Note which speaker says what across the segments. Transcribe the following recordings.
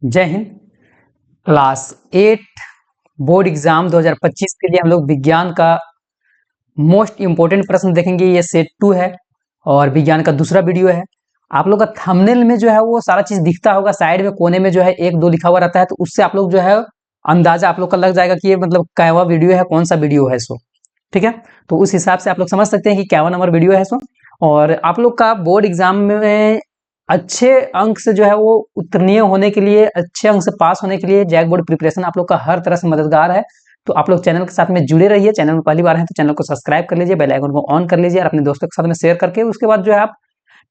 Speaker 1: जय Hind. Class 8 board exam 2025 के लिए हम लोग विज्ञान का मोस्ट इम्पोर्टेंट प्रश्न देखेंगे। ये सेट 2 है और विज्ञान का दूसरा वीडियो है। आप लोग का थंबनेल में जो है वो सारा चीज दिखता होगा, साइड में कोने में जो है 1-2 लिखा हुआ रहता है, तो उससे आप लोग जो है अंदाजा आप लोग का लग जाएगा कि ये मतलब कैवा वीडियो है, कौन सा वीडियो है सो। ठीक है, तो उस हिसाब से आप लोग समझ सकते हैं कि कैवा नंबर वीडियो है सो। और आप लोग का बोर्ड एग्जाम में अच्छे अंक से जो है वो उत्तीर्ण होने के लिए, अच्छे अंक से पास होने के लिए जैक बोर्ड प्रिपरेशन आप लोग का हर तरह से मददगार है। तो आप लोग चैनल के साथ में जुड़े रहिए। चैनल में पहली बार है तो चैनल को सब्सक्राइब कर लीजिए, बेल आइकन को ऑन कर लीजिए और अपने दोस्तों के साथ में शेयर करके उसके बाद जो है आप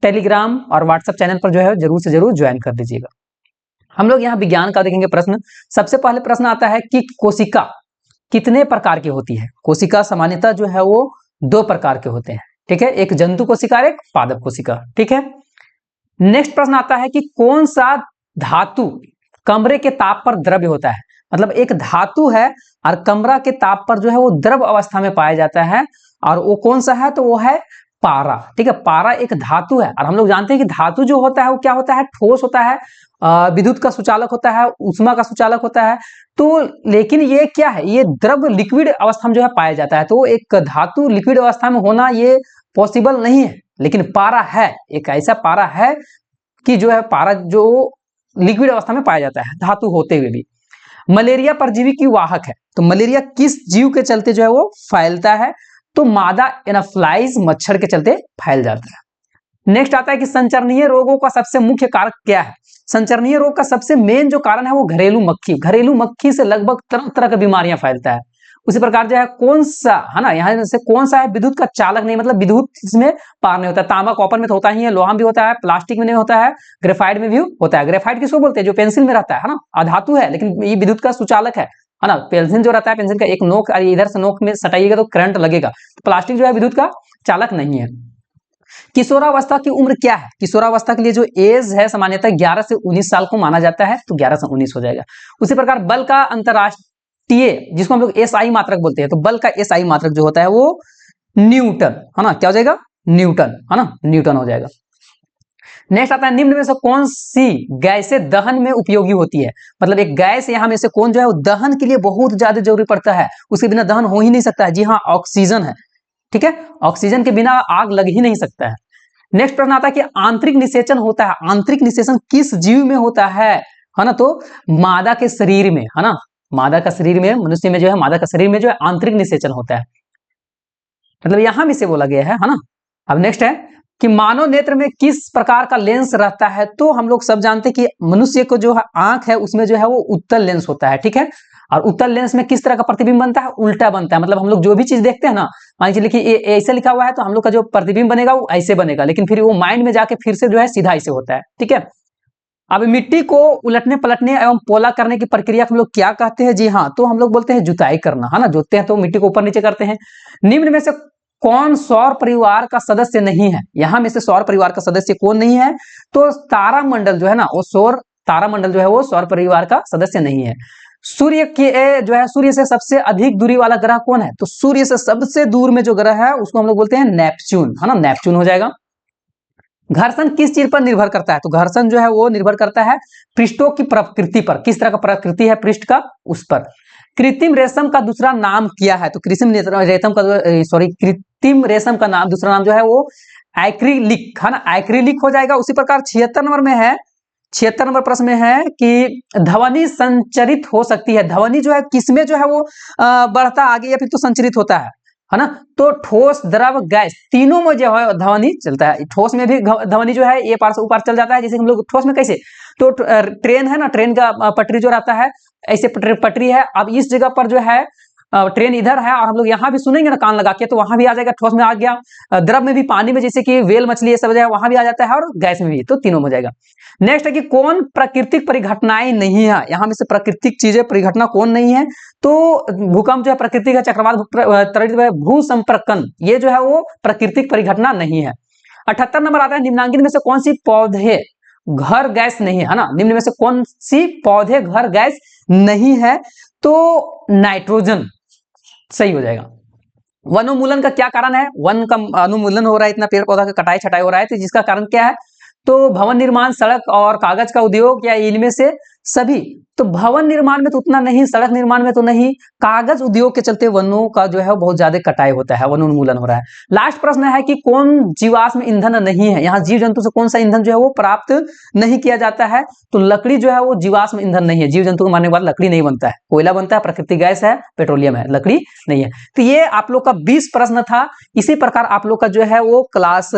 Speaker 1: टेलीग्राम और व्हाट्सएप चैनल पर जो है जरूर से जरूर ज्वाइन कर दीजिएगा। हम लोग यहाँ विज्ञान का देखेंगे प्रश्न। सबसे पहले प्रश्न आता है कि कोशिका कितने प्रकार की होती है। कोशिका सामान्यतः जो है वो 2 प्रकार के होते हैं। ठीक है, एक जंतु कोशिका, एक पादप कोशिका। ठीक है, नेक्स्ट प्रश्न आता है कि कौन सा धातु कमरे के ताप पर द्रव्य होता है। मतलब एक धातु है और कमरा के ताप पर जो है वो द्रव अवस्था में पाया जाता है, और वो कौन सा है, तो वो है पारा। ठीक है, पारा एक धातु है और हम लोग जानते हैं कि धातु जो होता है वो क्या होता है, ठोस होता है, विद्युत का सुचालक होता है, ऊष्मा का सुचालक होता है। तो लेकिन ये क्या है, ये द्रव लिक्विड अवस्था में जो है पाया जाता है। तो एक धातु लिक्विड अवस्था में होना ये पॉसिबल नहीं है, लेकिन पारा है, एक ऐसा पारा है कि जो है पारा जो लिक्विड अवस्था में पाया जाता है धातु होते हुए भी। मलेरिया परजीवी की वाहक है। तो मलेरिया किस जीव के चलते जो है वो फैलता है, तो मादा एनाफ्लाइज मच्छर के चलते फैल जाता है। नेक्स्ट आता है कि संचरणीय रोगों का सबसे मुख्य कारक क्या है। संचरणीय रोग का सबसे मेन जो कारण है वो घरेलू मक्खी। घरेलू मक्खी से लगभग तरह तरह की बीमारियां फैलता है। उसी प्रकार जो है कौन सा है ना, यहाँ से कौन सा है विद्युत का चालक नहीं, मतलब विद्युत इसमें पार नहीं होता। तांबा कॉपर में तो होता ही है, लोहा में भी होता है, प्लास्टिक में नहीं होता है, ग्रेफाइट में भी होता है। ग्रेफाइट किसको बोलते हैं, जो पेंसिल में रहता है ना, अधातु है लेकिन ये विद्युत का सुचालक है ना। पेंसिल जो रहता है, पेंसिल का एक नोक इधर से नोक में सटाइएगा तो करंट लगेगा। प्लास्टिक जो है विद्युत का चालक नहीं है। किशोरावस्था की उम्र क्या है। किशोरावस्था के लिए जो एज है सामान्यतः 11 से 19 साल को माना जाता है, तो 11 से 19 हो जाएगा। उसी प्रकार बल का अंतरराष्ट्रीय, जिसको हम लोग एसआई मात्रक बोलते हैं, तो बल का एसआई मात्रक जो होता है वो न्यूटन है ना। क्या हो जाएगा, न्यूटन है ना, न्यूटन हो जाएगा। नेक्स्ट आता है निम्न में से कौन सी गैसें दहन में उपयोगी होती है। मतलब एक गैस यहाँ में से कौन जो है वो दहन के लिए बहुत ज्यादा जरूरी पड़ता है, उसके बिना दहन हो ही नहीं सकता है। जी हाँ, ऑक्सीजन है। ठीक है, ऑक्सीजन के बिना आग लग ही नहीं सकता है। नेक्स्ट प्रश्न आता है कि आंतरिक निषेचन होता है। आंतरिक निषेचन किस जीव में होता है ना, तो मादा के शरीर में है ना। मादा का शरीर में, मनुष्य में जो है मादा का शरीर में जो है आंतरिक निषेचन होता है, मतलब यहां भी से बोला गया है ना। अब नेक्स्ट है कि मानव नेत्र में किस प्रकार का लेंस रहता है। तो हम लोग सब जानते हैं कि मनुष्य को जो है आंख है उसमें जो है वो उत्तल लेंस होता है। ठीक है, और उत्तल लेंस में किस तरह का प्रतिबिंब बनता है, उल्टा बनता है। मतलब हम लोग जो भी चीज देखते हैं ना, मान लीजिए कि ऐसे लिखा हुआ है तो हम लोग का जो प्रतिबिंब बनेगा वो ऐसे बनेगा, लेकिन फिर वो माइंड में जाके फिर से जो है सीधा ऐसे होता है। ठीक है, अब मिट्टी को उलटने पलटने एवं पोला करने की प्रक्रिया को हम लोग क्या कहते हैं। जी हाँ, तो हम लोग बोलते हैं जुताई करना है ना। जोतते हैं तो मिट्टी को ऊपर नीचे करते हैं। निम्न में से कौन सौर परिवार का सदस्य नहीं है। यहां में से सौर परिवार का सदस्य कौन नहीं है, तो तारामंडल जो है ना वो तारामंडल जो है वो सौर परिवार का सदस्य नहीं है। सूर्य के जो है सूर्य से सबसे अधिक दूरी वाला ग्रह कौन है, तो सूर्य से सबसे दूर में जो ग्रह है उसको हम लोग बोलते हैं नेपच्यून है ना, नेपच्यून हो जाएगा। घर्षण किस चीज पर निर्भर करता है, तो घर्षण जो है वो निर्भर करता है पृष्ठों की प्रकृति पर। किस तरह का प्रकृति है पृष्ठ का, उस पर। कृत्रिम रेशम का दूसरा नाम क्या है, तो कृत्रिम रेशम का नाम दूसरा नाम जो है वो एक्रिलिक है ना, एक्रिलिक हो जाएगा। उसी प्रकार 76 नंबर में है, 76 नंबर प्रश्न में है कि ध्वनि संचरित हो सकती है। ध्वनि जो है किसमें जो है वो बढ़ता आगे या फिर तो संचरित होता है ना, तो ठोस द्रव गैस तीनों में जो है ध्वनि चलता है। ठोस में भी ध्वनि जो है ये पार से ऊपर चल जाता है, जैसे हम लोग ठोस में कैसे, तो ट्रेन है ना, ट्रेन का पटरी जो रहता है ऐसे पटरी है। अब इस जगह पर जो है ट्रेन इधर है और हम लोग यहाँ भी सुनेंगे ना कान लगा के, तो वहां भी आ जाएगा, ठोस में आ गया। द्रव में भी, पानी में जैसे कि वेल मछली ये सब जाएगा वहां भी आ जाता है, और गैस में भी, तो तीनों में हो जाएगा। नेक्स्ट है कि कौन प्राकृतिक परिघटनाएं नहीं है। यहाँ में से प्राकृतिक चीजें परिघटना कौन नहीं है, तो भूकंप जो है प्राकृतिक है, चक्रवात, भूसंपर्कन ये जो है वो प्राकृतिक परिघटना नहीं है। 78 नंबर आता है निम्नांकित में से कौन सी पौधे घर गैस नहीं है ना। निम्न में से कौन सी पौधे घर गैस नहीं है, तो नाइट्रोजन सही हो जाएगा। वनोन्मूलन का क्या कारण है, वन का अनुमूलन हो रहा है, इतना पेड़ पौधा का कटाई छटाई हो रहा है, तो जिसका कारण क्या है, तो भवन निर्माण, सड़क और कागज का उद्योग, या इनमें से सभी। तो भवन निर्माण में तो उतना नहीं, सड़क निर्माण में तो नहीं, कागज उद्योग के चलते वनों का जो है बहुत ज्यादा कटाई होता है, वन उन्मूलन हो रहा है। लास्ट प्रश्न है कि कौन जीवाश्म ईंधन नहीं है, यहाँ जीव जंतु से कौन सा ईंधन जो है वो प्राप्त नहीं किया जाता है, तो लकड़ी जो है वो जीवाश्म ईंधन नहीं है, जीव जंतु को मारने के बाद लकड़ी नहीं बनता है, कोयला बनता है, प्राकृतिक गैस है, पेट्रोलियम है, लकड़ी नहीं है। तो ये आप लोग का 20 प्रश्न था। इसी प्रकार आप लोग का जो है वो क्लास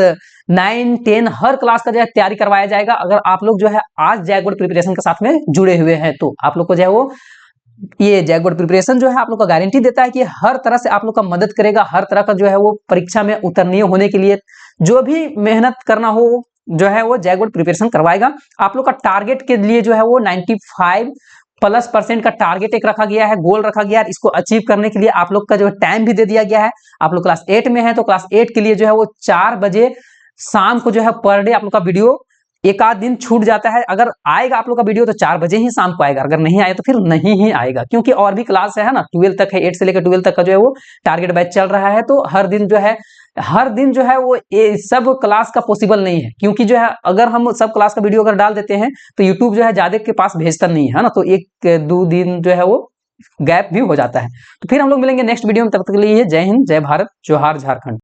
Speaker 1: 9, 10 हर क्लास का जो है तैयारी करवाया जाएगा। अगर आप लोग जो है आज जैक बोर्ड प्रिपरेशन के साथ में जुड़े हुए हैं तो आप लोग को जो है वो ये जैक बोर्ड प्रिपरेशन जो है आप लोग का गारंटी देता है कि हर तरह से आप लोग का मदद करेगा, हर तरह का जो है वो परीक्षा में उतरनीय होने के लिए जो भी मेहनत करना हो जो है वो जैक बोर्ड प्रिपरेशन करवाएगा। आप लोग का टारगेट के लिए जो है वो 95+% का टारगेट एक रखा गया है, गोल रखा गया है। इसको अचीव करने के लिए आप लोग का जो टाइम भी दे दिया गया है। आप लोग क्लास 8 में है तो क्लास 8 के लिए जो है वो 4 बजे शाम को जो है पर डे आप लोग का वीडियो, एक आध दिन छूट जाता है, अगर आएगा आप लोग का वीडियो तो 4 बजे ही शाम को आएगा, अगर नहीं आया तो फिर नहीं ही आएगा, क्योंकि और भी क्लास है ना, 12 तक है, 8 से लेकर 12 तक का जो है वो टारगेट बैच चल रहा है। तो हर दिन जो है वो सब क्लास का पॉसिबल नहीं है, क्योंकि जो है अगर हम सब क्लास का वीडियो अगर डाल देते हैं तो यूट्यूब जो है ज्यादा के पास भेजता नहीं है ना, तो 1-2 दिन जो है वो गैप भी हो जाता है। तो फिर हम लोग मिलेंगे नेक्स्ट वीडियो में, तब तक के लिए जय हिंद, जय भारत, जोहार झारखंड।